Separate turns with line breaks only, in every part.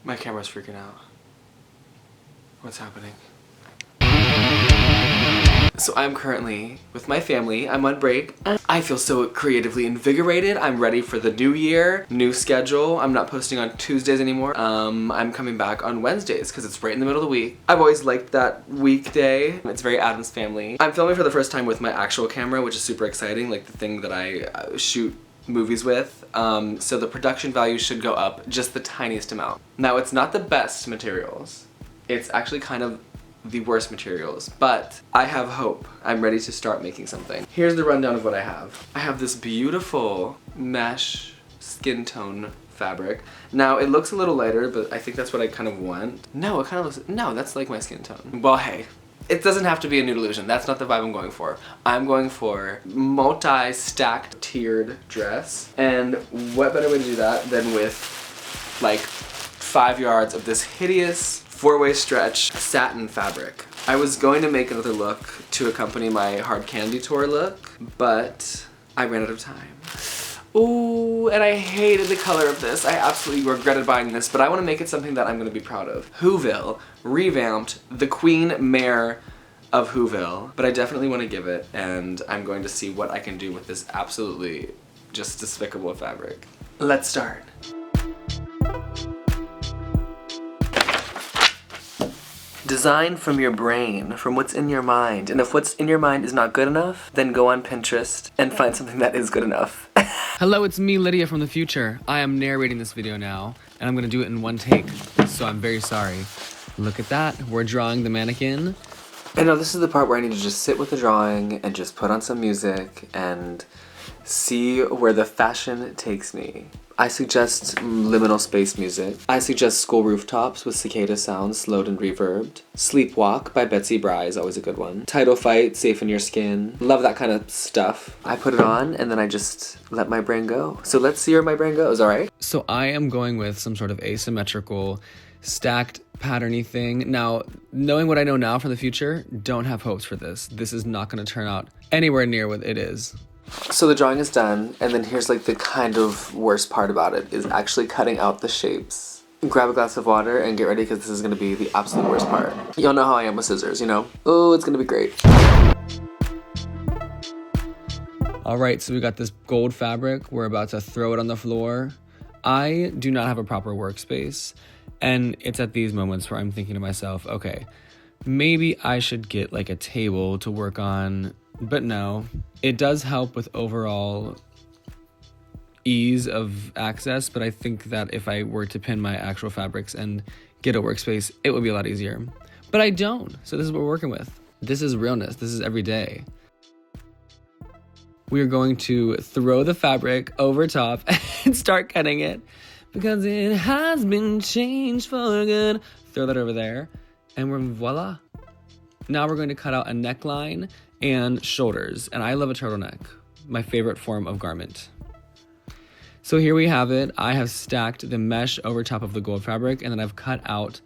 My camera's freaking out. What's happening? So I'm currently with my family. I'm on break. I feel so creatively invigorated. I'm ready for the new year, new schedule. I'm not posting on Tuesdays anymore. I'm coming back on Wednesdays because it's right in the middle of the week. I've always liked that weekday. It's very Addams Family. I'm filming for the first time with my actual camera, which is super exciting, like the thing that I shoot movies with. So the production value should go up just the tiniest amount. Now, it's not the best materials. It's actually kind of the worst materials, but I have hope. I'm ready to start making something. Here's the rundown of what I have. I have this beautiful mesh skin tone fabric. Now, it looks a little lighter, but I think that's what I kind of want. No, it kind of looks, no, that's like my skin tone. Well, hey, it doesn't have to be a nude illusion. That's not the vibe I'm going for. I'm going for multi-stacked tiered dress. And what better way to do that than with like 5 yards of this hideous 4-way stretch satin fabric. I was going to make another look to accompany my hard candy tour look, but I ran out of time. Ooh, and I hated the color of this. I absolutely regretted buying this, but I want to make it something that I'm going to be proud of. Whoville revamped the Queen Mare of Whoville, but I definitely want to give it, and I'm going to see what I can do with this absolutely just despicable fabric. Let's start. Design from your brain, from what's in your mind. And if what's in your mind is not good enough, then go on Pinterest and find something that is good enough.
Hello, it's me, Lydia from the future. I am narrating this video now, and I'm gonna do it in one take, so I'm very sorry. Look at that, we're drawing the mannequin.
And now this is the part where I need to just sit with the drawing and just put on some music and see where the fashion takes me. I suggest liminal space music. I suggest School Rooftops with cicada sounds, slowed and reverbed. Sleepwalk by Betsy Bry is always a good one. Title Fight, Safe in Your Skin. Love that kind of stuff. I put it on and then I just let my brain go. So let's see where my brain goes, alright?
So I am going with some sort of asymmetrical, stacked, patterny thing. Now, knowing what I know now from the future, don't have hopes for this. This is not gonna turn out anywhere near what it is.
So the drawing is done, and then here's like the kind of worst part about it is actually cutting out the shapes. Grab a glass of water and get ready because this is gonna be the absolute worst part. Y'all know how I am with scissors, you know? Oh, it's gonna be great.
All right, so we got this gold fabric. We're about to throw it on the floor. I do not have a proper workspace, and it's at these moments where I'm thinking to myself, okay, maybe I should get like a table to work on. But no, it does help with overall ease of access, but I think that if I were to pin my actual fabrics and get a workspace, it would be a lot easier. But I don't, so this is what we're working with. This is realness, this is every day. We are going to throw the fabric over top and start cutting it because it has been changed for good. Throw that over there, and we're voila. Now we're going to cut out a neckline and shoulders, and I love a turtleneck, my favorite form of garment. So here we have it. I have stacked the mesh over top of the gold fabric, and then I've cut out,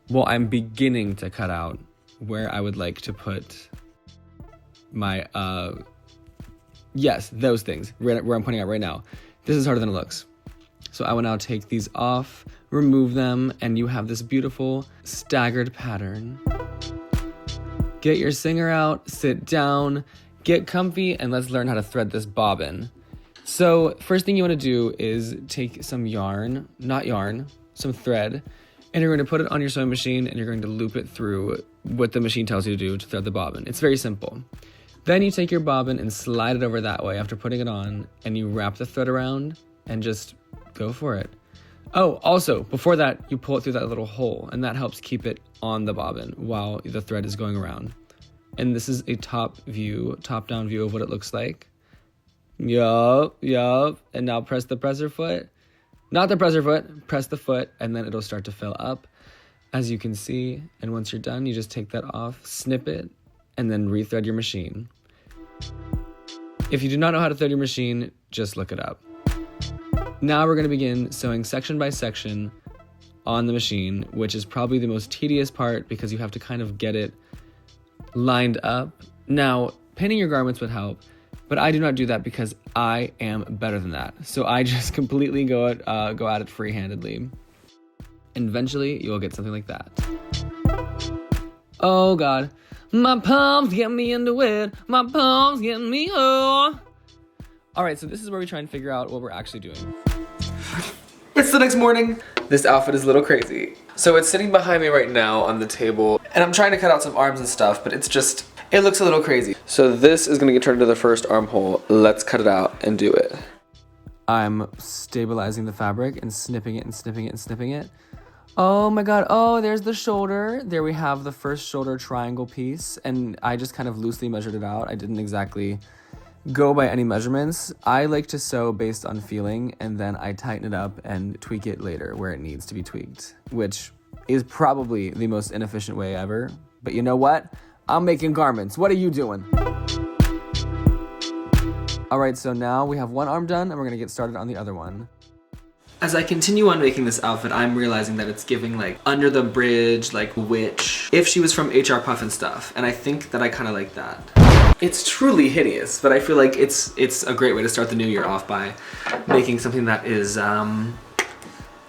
well, I'm beginning to cut out where I would like to put my, yes, those things, where I'm pointing out right now. This is harder than it looks. So I will now take these off, remove them, and you have this beautiful staggered pattern. Get your singer out, sit down, get comfy, and let's learn how to thread this bobbin. So first thing you want to do is take some yarn, some thread, and you're going to put it on your sewing machine and you're going to loop it through what the machine tells you to do to thread the bobbin. It's very simple. Then you take your bobbin and slide it over that way after putting it on, and you wrap the thread around and just go for it. Oh, also, before that, you pull it through that little hole, and that helps keep it on the bobbin while the thread is going around. And this is a top-down view of what it looks like. Yup. And now press the presser foot. Not the presser foot, press the foot, and then it'll start to fill up, as you can see. And once you're done, you just take that off, snip it, and then rethread your machine. If you do not know how to thread your machine, just look it up. Now we're going to begin sewing section by section on the machine, which is probably the most tedious part because you have to kind of get it lined up. Now, pinning your garments would help, but I do not do that because I am better than that. So I just completely go at it free-handedly. And eventually you'll get something like that. Oh God, my palms get me into it. My palms get me, oh. All right, so this is where we try and figure out what we're actually doing.
It's the next morning. This outfit is a little crazy. So it's sitting behind me right now on the table, and I'm trying to cut out some arms and stuff, but it looks a little crazy. So this is gonna get turned into the first armhole. Let's cut it out and do it.
I'm stabilizing the fabric and snipping it and snipping it and snipping it. Oh my God, oh, there's the shoulder. There we have the first shoulder triangle piece, and I just kind of loosely measured it out. I didn't exactly go by any measurements. I like to sew based on feeling, and then I tighten it up and tweak it later where it needs to be tweaked, which is probably the most inefficient way ever. But you know what? I'm making garments. What are you doing? All right, so now we have one arm done, and we're gonna get started on the other one.
As I continue on making this outfit, I'm realizing that it's giving like under the bridge, like witch, if she was from HR Puff and stuff. And I think that I kind of like that. It's truly hideous, but I feel like it's a great way to start the new year off by making something that is,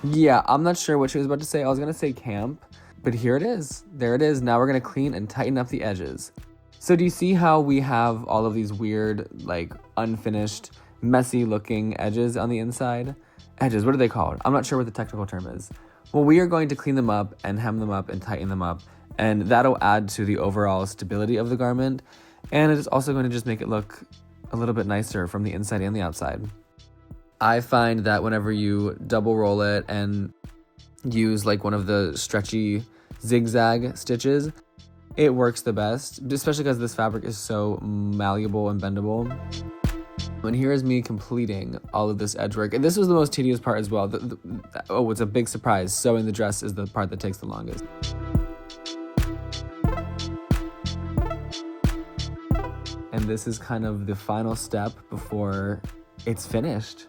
Yeah, I'm not sure what she was about to say. I was gonna say camp, but here it is. There it is. Now we're gonna clean and tighten up the edges. So do you see how we have all of these weird, like unfinished, messy looking edges on the inside? Edges, what are they called? I'm not sure what the technical term is. Well, we are going to clean them up and hem them up and tighten them up, and that'll add to the overall stability of the garment, and it is also going to just make it look a little bit nicer from the inside and the outside. I find that whenever you double roll it and use like one of the stretchy zigzag stitches, it works the best, especially because this fabric is so malleable and bendable. And here is me completing all of this edge work. And this was the most tedious part as well. Oh, it's a big surprise. Sewing the dress is the part that takes the longest. And this is kind of the final step before it's finished.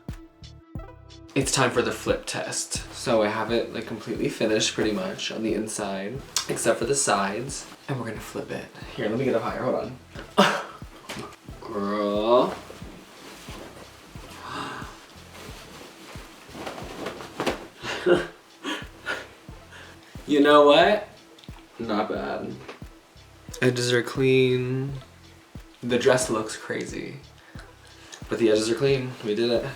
it's time for the flip test. So I have it like completely finished pretty much on the inside, except for the sides. And we're gonna flip it. Here, let me get up higher, hold on. Girl. You know what? Not bad. Edges are clean. The dress looks crazy, but the edges are clean. We did it.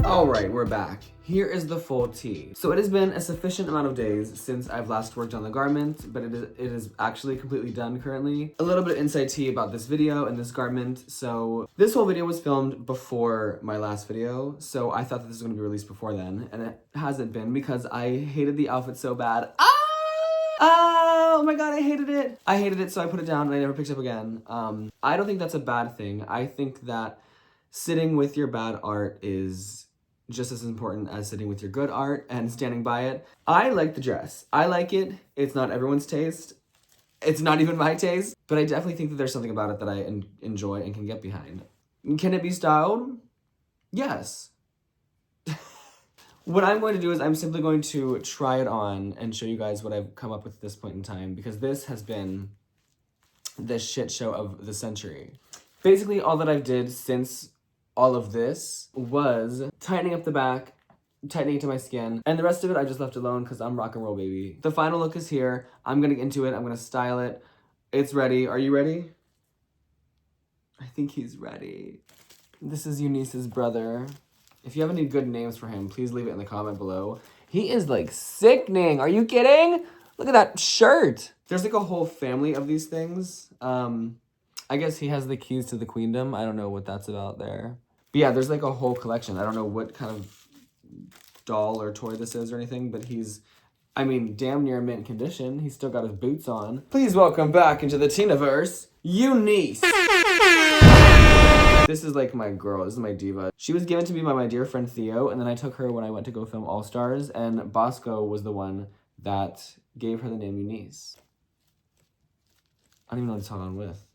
All right, we're back. Here is the full tee. So it has been a sufficient amount of days since I've last worked on the garment, but it is actually completely done currently. A little bit of inside tea about this video and this garment. So this whole video was filmed before my last video, so I thought that this was gonna be released before then, and it hasn't been because I hated the outfit so bad. Oh my god, I hated it. I hated it, so I put it down and I never picked it up again. I don't think that's a bad thing. I think that sitting with your bad art is just as important as sitting with your good art and standing by it. I like the dress. I like it. It's not everyone's taste. It's not even my taste, but I definitely think that there's something about it that I enjoy and can get behind. Can it be styled? Yes. What I'm going to do is I'm simply going to try it on and show you guys what I've come up with at this point in time, because this has been the shit show of the century. Basically, all that I've did since all of this was tightening up the back, tightening it to my skin, and the rest of it I just left alone because I'm rock and roll, baby. The final look is here. I'm gonna get into it. I'm gonna style it. It's ready. Are you ready? I think he's ready. This is Eunice's brother. If you have any good names for him, please leave it in the comment below. He is like sickening. Are you kidding? Look at that shirt. There's like a whole family of these things. I guess he has the keys to the queendom. I don't know what that's about there. But yeah, there's like a whole collection. I don't know what kind of doll or toy this is or anything, but he's, I mean, damn near mint condition. He's still got his boots on. Please welcome back into the Tinaverse, Eunice. This is like my girl. This is my diva. She was given to me by my dear friend Theo, and then I took her when I went to go film All Stars, and Bosco was the one that gave her the name Eunice. I don't even know what it's held on with.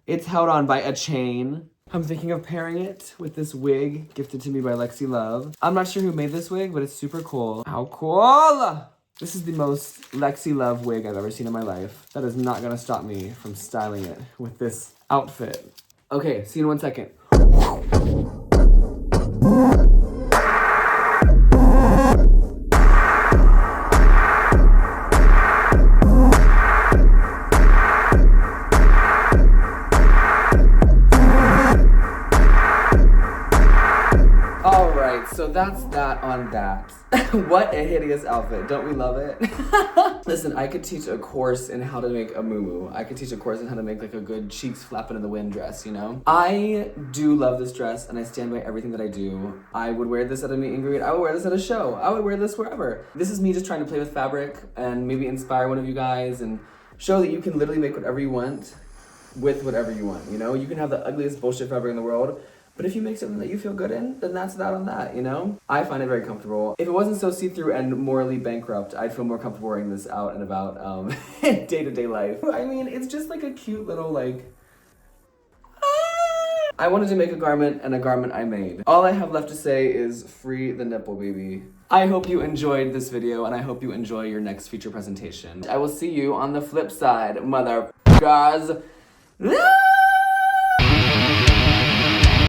It's held on by a chain. I'm thinking of pairing it with this wig gifted to me by Lexi Love. I'm not sure who made this wig, but it's super cool. How cool! This is the most Lexi Love wig I've ever seen in my life. That is not gonna stop me from styling it with this outfit. Okay, see you in 1 second.
that's that on that. What a hideous outfit. Don't we love it? Listen, I could teach a course in how to make a muumuu. I could teach a course in how to make like a good cheeks flapping in the wind dress, you know? I do love this dress and I stand by everything that I do. I would wear this at a meet and greet. I would wear this at a show. I would wear this wherever. This is me just trying to play with fabric and maybe inspire one of you guys and show that you can literally make whatever you want with whatever you want, you know? You can have the ugliest bullshit fabric in the world, but if you make something that you feel good in, then that's that on that, you know? I find it very comfortable. If it wasn't so see-through and morally bankrupt, I'd feel more comfortable wearing this out and about day-to-day life. I mean, it's just like a cute little like, I wanted to make a garment and a garment I made. All I have left to say is free the nipple, baby. I hope you enjoyed this video and I hope you enjoy your next feature presentation. I will see you on the flip side, mother guys.